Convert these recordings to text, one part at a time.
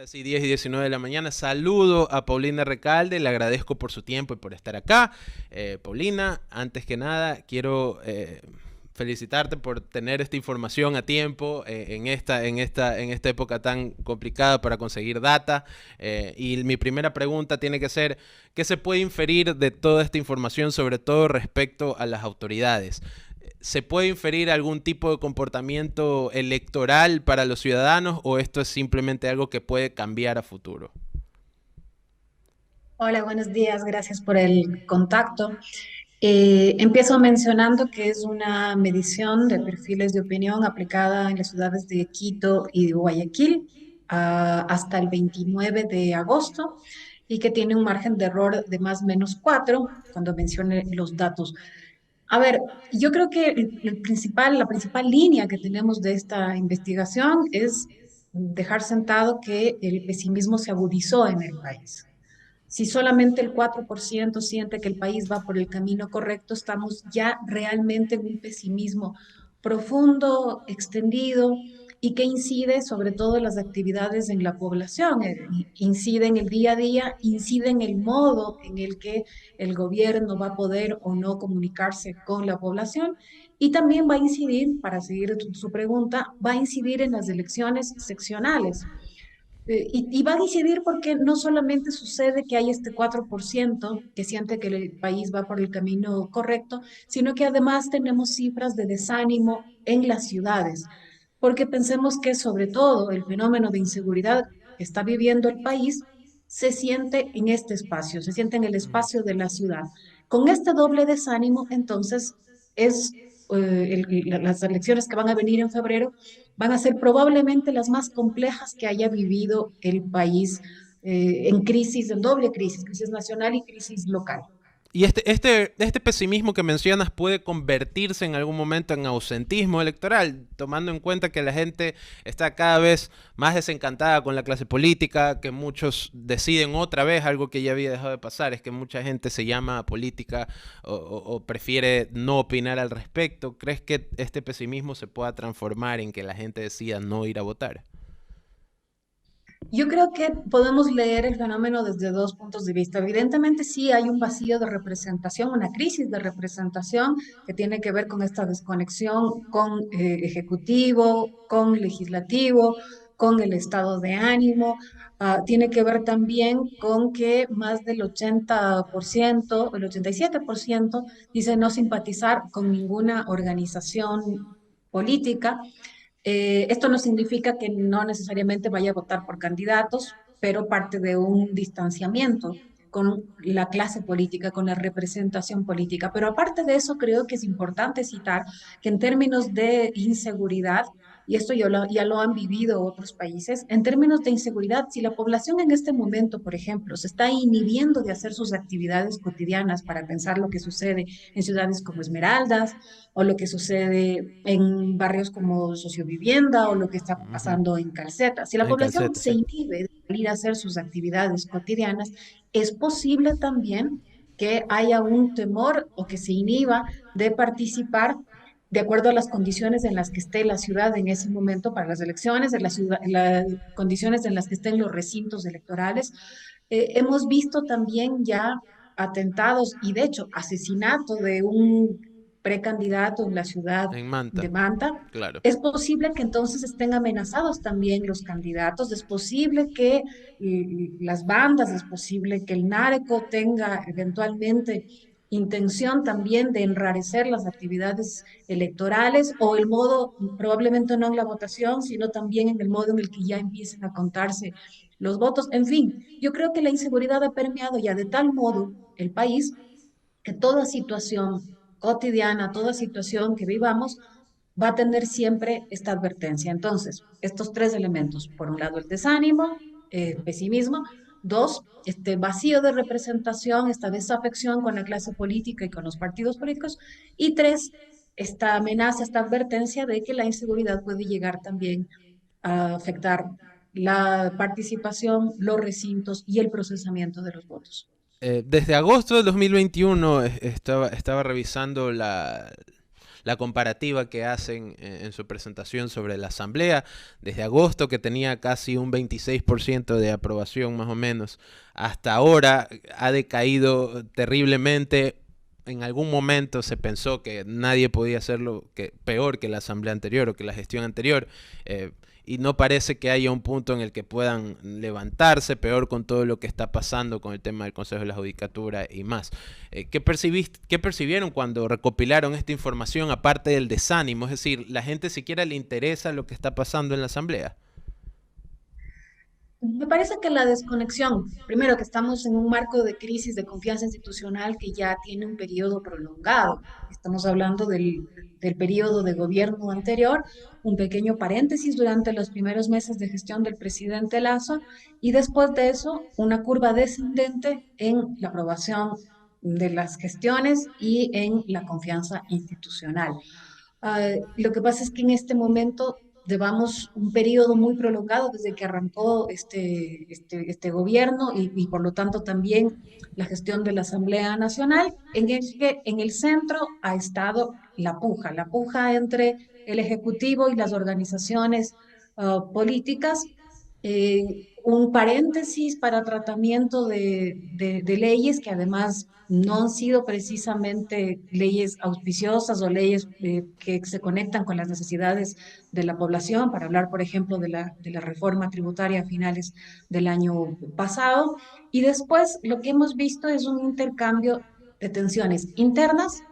Sí, 10 y 19 de la mañana. Saludo a Paulina Recalde, le agradezco por su tiempo y por estar acá. Paulina, antes que nada, quiero felicitarte por tener esta información a tiempo en esta época tan complicada para conseguir data. Y mi primera pregunta tiene que ser, ¿qué se puede inferir de toda esta información, sobre todo respecto a las autoridades? ¿Se puede inferir algún tipo de comportamiento electoral para los ciudadanos o esto es simplemente algo que puede cambiar a futuro? Hola, buenos días, gracias por el contacto. Empiezo mencionando que es una medición de perfiles de opinión aplicada en las ciudades de Quito y de Guayaquil hasta el 29 de agosto y que tiene un margen de error de más o menos 4 cuando mencione los datos. A ver, yo creo que la principal línea que tenemos de esta investigación es dejar sentado que el pesimismo se agudizó en el país. Si solamente el 4% siente que el país va por el camino correcto, estamos ya realmente en un pesimismo profundo, extendido y que incide sobre todo en las actividades en la población, incide en el día a día, incide en el modo en el que el gobierno va a poder o no comunicarse con la población y también va a incidir, para seguir su pregunta, va a incidir en las elecciones seccionales. Y va a decidir porque no solamente sucede que hay este 4% que siente que el país va por el camino correcto, sino que además tenemos cifras de desánimo en las ciudades, porque pensemos que sobre todo el fenómeno de inseguridad que está viviendo el país se siente en este espacio, se siente en el espacio de la ciudad. Con este doble desánimo, entonces, es las elecciones que van a venir en febrero van a ser probablemente las más complejas que haya vivido el país en crisis, en doble crisis, crisis nacional y crisis local. Y este pesimismo que mencionas puede convertirse en algún momento en ausentismo electoral, tomando en cuenta que la gente está cada vez más desencantada con la clase política, que muchos deciden otra vez algo que ya había dejado de pasar, es que mucha gente se llama a política o prefiere no opinar al respecto. ¿Crees que este pesimismo se pueda transformar en que la gente decida no ir a votar? Yo creo que podemos leer el fenómeno desde dos puntos de vista. Evidentemente, sí hay un vacío de representación, una crisis de representación que tiene que ver con esta desconexión con ejecutivo, con legislativo, con el estado de ánimo. Tiene que ver también con que más del 80%, el 87% dice no simpatizar con ninguna organización política. Esto no significa que no necesariamente vaya a votar por candidatos, pero parte de un distanciamiento con la clase política, con la representación política. Pero aparte de eso, creo que es importante citar que en términos de inseguridad, y esto ya lo han vivido otros países, en términos de inseguridad, si la población en este momento, por ejemplo, se está inhibiendo de hacer sus actividades cotidianas para pensar lo que sucede en ciudades como Esmeraldas, o lo que sucede en barrios como Sociovivienda o lo que está Ujú. pasando en Calceta. Si la En población calceta, se sí. inhibe de salir a hacer sus actividades cotidianas, es posible también que haya un temor o que se inhiba de participar de acuerdo a las condiciones en las que esté la ciudad en ese momento para las elecciones, en las condiciones en las que estén los recintos electorales. Hemos visto también ya atentados y de hecho asesinato de un precandidato en la ciudad En de Manta, Manta. claro. Es posible que entonces estén amenazados también los candidatos, es posible que las bandas, es posible que el narco tenga eventualmente intención también de enrarecer las actividades electorales o el modo, probablemente no en la votación, sino también en el modo en el que ya empiecen a contarse los votos. En fin, yo creo que la inseguridad ha permeado ya de tal modo el país que toda situación cotidiana, toda situación que vivamos, va a tener siempre esta advertencia. Entonces, estos tres elementos, por un lado el desánimo, Ujú. pesimismo, dos, este vacío de representación, esta desafección con la clase política y con los partidos políticos, y tres, esta amenaza, esta advertencia de que la inseguridad puede llegar también a afectar la participación, los recintos y el procesamiento de los votos. Desde agosto del 2021 estaba revisando la comparativa que hacen en su presentación sobre la Asamblea, desde agosto que tenía casi un 26% de aprobación más o menos, hasta ahora ha decaído terriblemente. En algún momento se pensó que nadie podía hacerlo peor que la asamblea anterior o que la gestión anterior, y no parece que haya un punto en el que puedan levantarse, peor con todo lo que está pasando con el tema del Consejo de la Judicatura y más. ¿Qué percibieron cuando recopilaron esta información, aparte del desánimo? Es decir, ¿la gente siquiera le interesa lo que está pasando en la asamblea? Me parece que la desconexión, primero que estamos en un marco de crisis de confianza institucional que ya tiene un periodo prolongado. Estamos hablando del periodo de gobierno anterior, un pequeño paréntesis durante los primeros meses de gestión del presidente Lazo y después de eso una curva descendente en la aprobación de las gestiones y en la confianza institucional. Lo que pasa es que en este momento llevamos un periodo muy prolongado desde que arrancó este gobierno y por lo tanto también la gestión de la Asamblea Nacional, en el que en el centro ha estado la puja entre el Ejecutivo y las organizaciones políticas, un paréntesis para tratamiento de leyes que además no han sido precisamente leyes auspiciosas o leyes que se conectan con las necesidades de la población, para hablar, por ejemplo, de la reforma tributaria a finales del año pasado. Y después lo que hemos visto es un intercambio de tensiones internas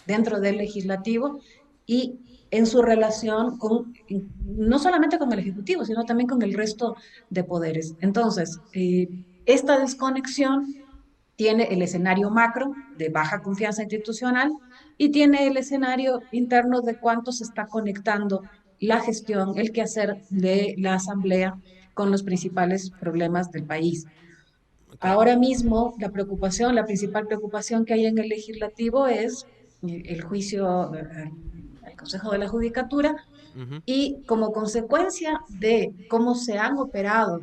dentro del legislativo y en su relación con, no solamente con el Ejecutivo, sino también con el resto de poderes. Entonces, esta desconexión tiene el escenario macro de baja confianza institucional y tiene el escenario interno de cuánto se está conectando la gestión, el quehacer de la Asamblea con los principales problemas del país. Claro. Ahora mismo, la principal preocupación que hay en el legislativo es el juicio al Consejo de la Judicatura Ujú. y como consecuencia de cómo se han operado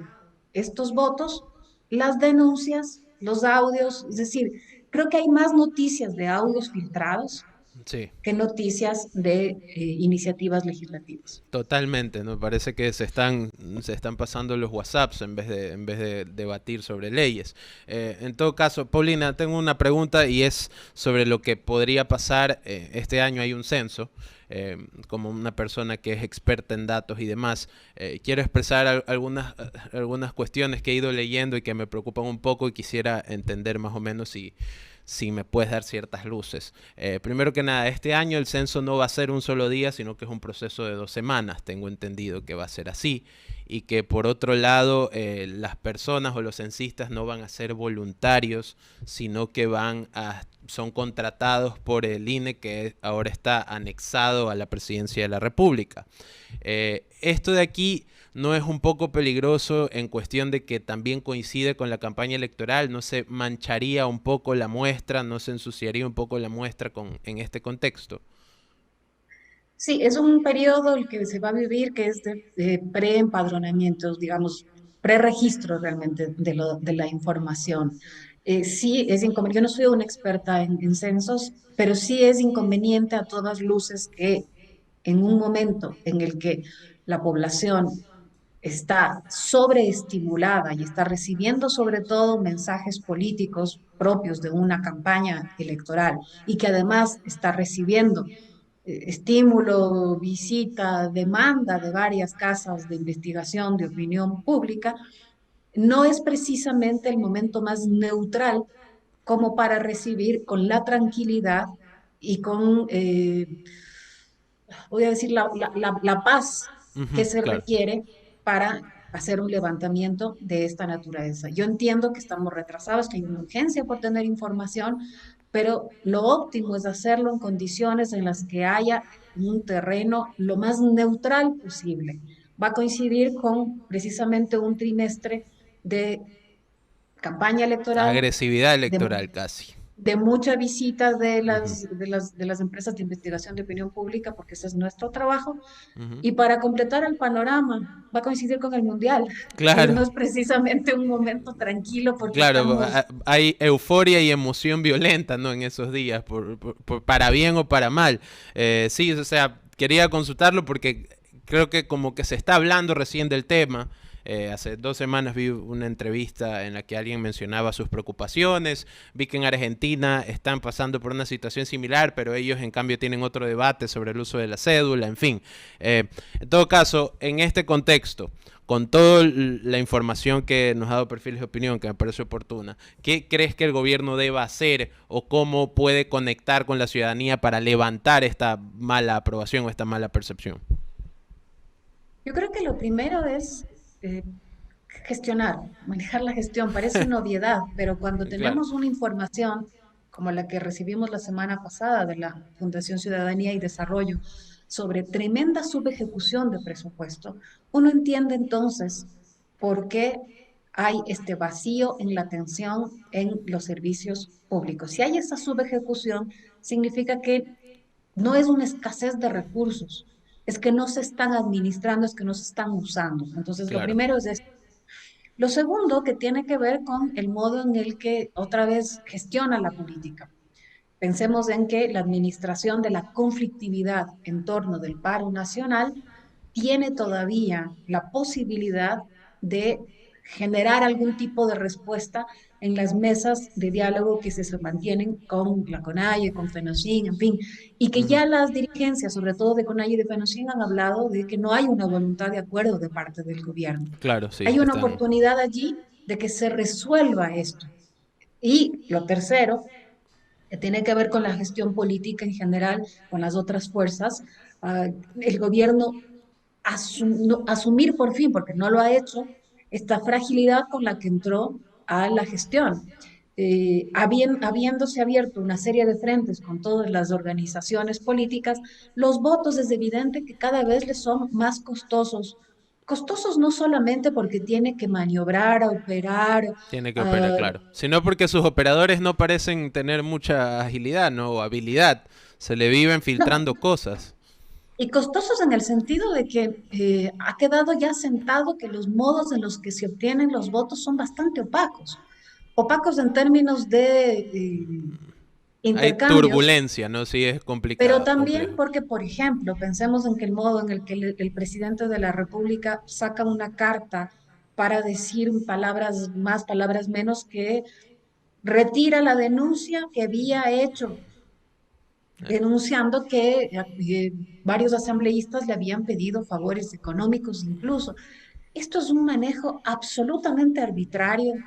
estos votos, las denuncias, los audios, es decir, creo que hay más noticias de audios filtrados Sí. que noticias de iniciativas legislativas. Totalmente, ¿no? Parece que se están pasando los WhatsApps en vez de debatir sobre leyes. En todo caso, Paulina, tengo una pregunta y es sobre lo que podría pasar. Este año hay un censo. Como una persona que es experta en datos y demás, quiero expresar algunas cuestiones que he ido leyendo y que me preocupan un poco y quisiera entender más o menos si me puedes dar ciertas luces. Primero que nada, este año el censo no va a ser un solo día, sino que es un proceso de 2 semanas. Tengo entendido que va a ser así. Y que por otro lado, las personas o los censistas no van a ser voluntarios, sino que son contratados por el INE, que ahora está anexado a la presidencia de la República. Esto de aquí no es un poco peligroso en cuestión de que también coincide con la campaña electoral, no se mancharía un poco la muestra, no se ensuciaría un poco la muestra en este contexto. Sí, es un periodo el que se va a vivir que es de preempadronamientos, digamos, preregistro realmente de la información. Sí, es inconveniente. Yo no soy una experta en censos, pero sí es inconveniente a todas luces que en un momento en el que la población está sobreestimulada y está recibiendo sobre todo mensajes políticos propios de una campaña electoral y que además está recibiendo estímulo, visita, demanda de varias casas de investigación de opinión pública, no es precisamente el momento más neutral como para recibir con la tranquilidad y con, voy a decir, la paz que Ujú, se claro. requiere para hacer un levantamiento de esta naturaleza. Yo entiendo que estamos retrasados, que hay una urgencia por tener información, pero lo óptimo es hacerlo en condiciones en las que haya un terreno lo más neutral posible. Va a coincidir con precisamente un trimestre de campaña electoral, Agresividad de electoral casi. de mucha visita de Ujú, las empresas de investigación de opinión pública, porque ese es nuestro trabajo. ujú. Y para completar el panorama, va a coincidir con el Mundial, que Claro, no es precisamente un momento tranquilo porque claro, estamos. hay euforia y emoción violenta, ¿no? En esos días, para bien o para mal. Sí, o sea, quería consultarlo porque creo que como que se está hablando recién del tema. Hace 2 semanas vi una entrevista en la que alguien mencionaba sus preocupaciones. Vi que en Argentina están pasando por una situación similar, pero ellos en cambio tienen otro debate sobre el uso de la cédula, en fin. En todo caso, en este contexto, con toda la información que nos ha dado Perfiles de Opinión, que me parece oportuna, ¿qué crees que el gobierno deba hacer o cómo puede conectar con la ciudadanía para levantar esta mala aprobación o esta mala percepción? Yo creo que lo primero es eh, gestionar, manejar la gestión. Parece una obviedad, pero cuando Claro, tenemos una información como la que recibimos la semana pasada de la Fundación Ciudadanía y Desarrollo sobre tremenda subejecución de presupuesto, uno entiende entonces por qué hay este vacío en la atención en los servicios públicos. Si hay esa subejecución, significa que no es una escasez de recursos, es que no se están administrando, es que no se están usando. Entonces, lo claro. primero es esto. Lo segundo, que tiene que ver con el modo en el que otra vez gestiona la política. Pensemos en que la administración de la conflictividad en torno del paro nacional tiene todavía la posibilidad de generar algún tipo de respuesta en las mesas de diálogo que se mantienen con la CONAIE, con FENOCIN, en fin, y que Ujú. ya las dirigencias, sobre todo de CONAIE y de FENOCIN, han hablado de que no hay una voluntad de acuerdo de parte del gobierno. Claro, sí, Hay una están. oportunidad allí de que se resuelva esto. Y lo tercero, que tiene que ver con la gestión política en general, con las otras fuerzas, el gobierno asumir por fin, porque no lo ha hecho, esta fragilidad con la que entró a la gestión. Habiéndose abierto una serie de frentes con todas las organizaciones políticas, los votos es evidente que cada vez les son más costosos. Costosos no solamente porque tiene que maniobrar, operar, Tiene que operar, uh, claro. Sino porque sus operadores no parecen tener mucha agilidad, ¿no? O habilidad. Se le viven no, filtrando cosas. y costosos en el sentido de que ha quedado ya sentado que los modos en los que se obtienen los votos son bastante opacos. Opacos en términos de Hay intercambios, turbulencia, ¿no? Sí, es pero complicado, también complejo. porque, por ejemplo, pensemos en que el modo en el que el presidente de la República saca una carta para decir palabras más, palabras menos, que retira la denuncia que había hecho denunciando que varios asambleístas le habían pedido favores económicos incluso. Esto es un manejo absolutamente arbitrario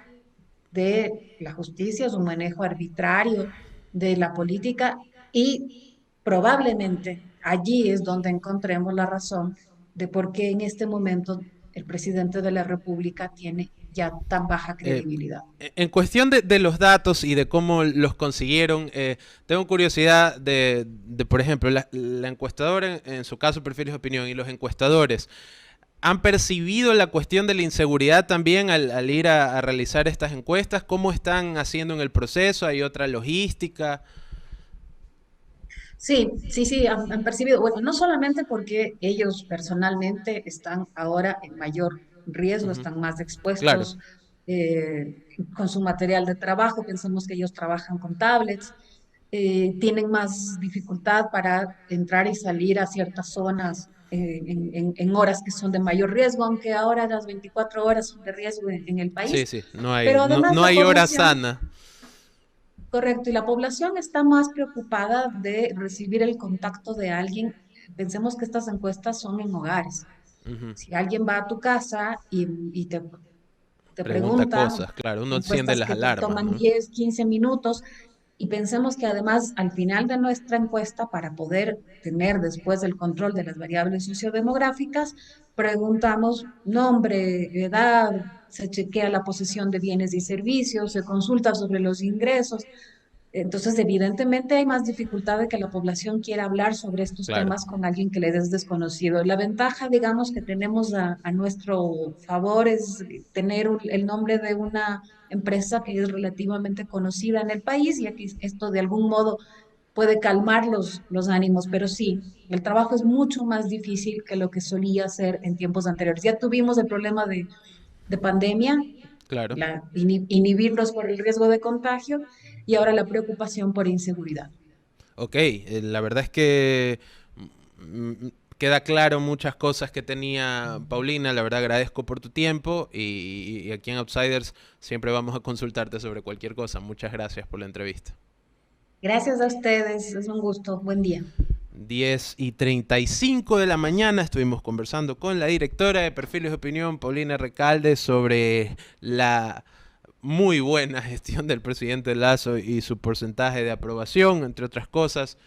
de la justicia, es un manejo arbitrario de la política y probablemente allí es donde encontremos la razón de por qué en este momento el presidente de la República tiene ya tan baja Eh, credibilidad. en cuestión de los datos y de cómo los consiguieron, tengo curiosidad por ejemplo, la encuestadora, en su caso, Perfiles de Opinión, y los encuestadores, ¿han percibido la cuestión de la inseguridad también al ir a realizar estas encuestas? ¿Cómo están haciendo en el proceso? ¿Hay otra logística? Sí, sí, sí, han percibido, bueno, no solamente porque ellos personalmente están ahora en mayor riesgo, Ujú. están más Claro. expuestos eh, con su material de trabajo, pensemos que ellos trabajan con tablets, tienen más dificultad para entrar y salir a ciertas zonas en horas que son de mayor riesgo, aunque ahora las 24 horas son de riesgo en el Sí, país. sí, no hay, Pero no, además no la hay hora población. sana. Correcto, y la población está más preocupada de recibir el contacto de alguien. Pensemos que estas encuestas son en hogares. Ujú. Si alguien va a tu casa y te Pregunta pregunta, cosas, claro, uno enciende encuestas las que te alarmas, toman ¿no? 10, 15 minutos, y pensemos que además al final de nuestra encuesta, para poder tener después el control de las variables sociodemográficas, preguntamos nombre, edad, se chequea la posesión de bienes y servicios, se consulta sobre los ingresos. Entonces, evidentemente hay más dificultad de que la población quiera hablar sobre estos Claro, temas con alguien que le es desconocido. La ventaja, digamos, que tenemos a nuestro favor es tener el nombre de una empresa que es relativamente conocida en el país y aquí esto de algún modo puede calmar los ánimos, pero sí, el trabajo es mucho más difícil que lo que solía ser en tiempos anteriores. Ya tuvimos el problema de pandemia, claro. inhibirlos por el riesgo de contagio y ahora la preocupación por inseguridad. Ok, la verdad es que queda claro muchas cosas que tenía Paulina. La verdad agradezco por tu tiempo y aquí en Outsiders siempre vamos a consultarte sobre cualquier cosa. Muchas gracias por la entrevista. Gracias a ustedes, es un gusto. Buen día. 10:35 de la mañana estuvimos conversando con la directora de Perfiles de Opinión, Paulina Recalde, sobre la muy buena gestión del presidente Lasso y su porcentaje de aprobación, entre otras cosas.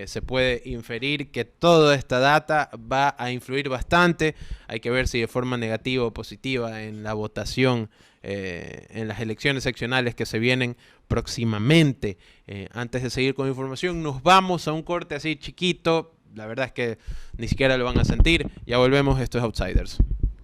Se puede inferir que toda esta data va a influir bastante. Hay que ver si de forma negativa o positiva en la votación en las elecciones seccionales que se vienen próximamente. Antes de seguir con la información, nos vamos a un corte así chiquito. La verdad es que ni siquiera lo van a sentir. Ya volvemos, esto es Outsiders.